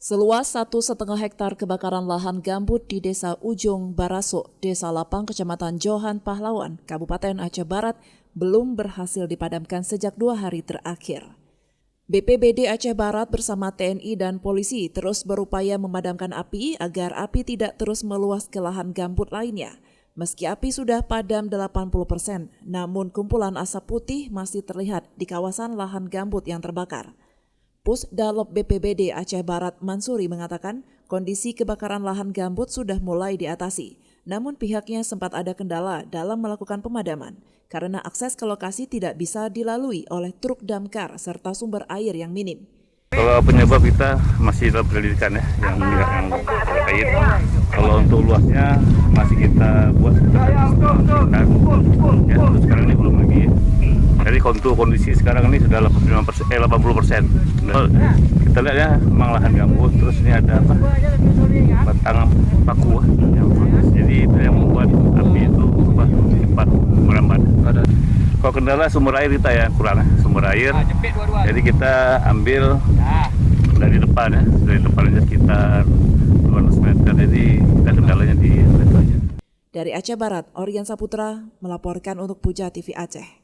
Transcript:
Seluas 1,5 hektar kebakaran lahan gambut di Desa Ujung Baraso, Desa Lapang, Kecamatan Johan Pahlawan, Kabupaten Aceh Barat, belum berhasil dipadamkan sejak 2 hari terakhir. BPBD Aceh Barat bersama TNI dan polisi terus berupaya memadamkan api agar api tidak terus meluas ke lahan gambut lainnya. Meski api sudah padam 80%, namun kumpulan asap putih masih terlihat di kawasan lahan gambut yang terbakar. Pusdalop BPBD Aceh Barat Mansuri mengatakan kondisi kebakaran lahan gambut sudah mulai diatasi. Namun pihaknya sempat ada kendala dalam melakukan pemadaman karena akses ke lokasi tidak bisa dilalui oleh truk damkar serta sumber air yang minim. Kalau penyebab kita masih dalam penyelidikan ya, yang terkait. Kalau untuk luasnya masih kita buat ya, untuk sekarang ini belum lagi. Jadi untuk kondisi sekarang ini sudah 80%. Kita lihat ya, memang lahan gambut, terus ini ada apa? Batang paku yang protes. Jadi itu yang membuat api itu cepat merambat. Kalau kendala sumber air kita ya kurang, sumber air. Jadi kita ambil dari depan ya, dari depan aja sekitar 200 meter. Jadi kita kendalanya di itu aja. Dari Aceh Barat, Orian Saputra melaporkan untuk Puja TV Aceh.